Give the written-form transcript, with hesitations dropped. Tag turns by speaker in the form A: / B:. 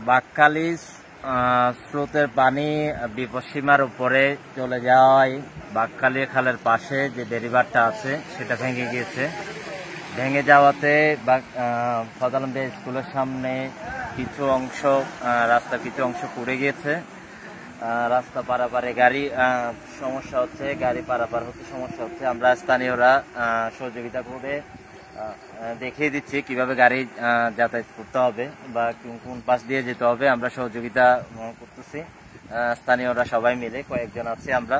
A: বাকখালী স্রোতের পানি বিপদসীমার উপরে চলে যাওয়ায় বাকখালী খালের পাশে যে ব্যারিবারটা আছে সেটা ভেঙে গিয়েছে। ভেঙে যাওয়াতে ফজলামদিয়া স্কুলের সামনে কিছু অংশ রাস্তার কিছু অংশ পুড়ে গিয়েছে। রাস্তা পারাপারে গাড়ি সমস্যা হচ্ছে, গাড়ি পারাপার হতে সমস্যা হচ্ছে। আমরা স্থানীয়রা সহযোগিতা করে দেখিয়ে দিচ্ছি কিভাবে গাড়ি যাতায়াত করতে হবে বা কোন পাশ দিয়ে যেতে হবে। আমরা সহযোগিতা করতেছি, স্থানীয়রা সবাই মিলে কয়েকজন আছি আমরা।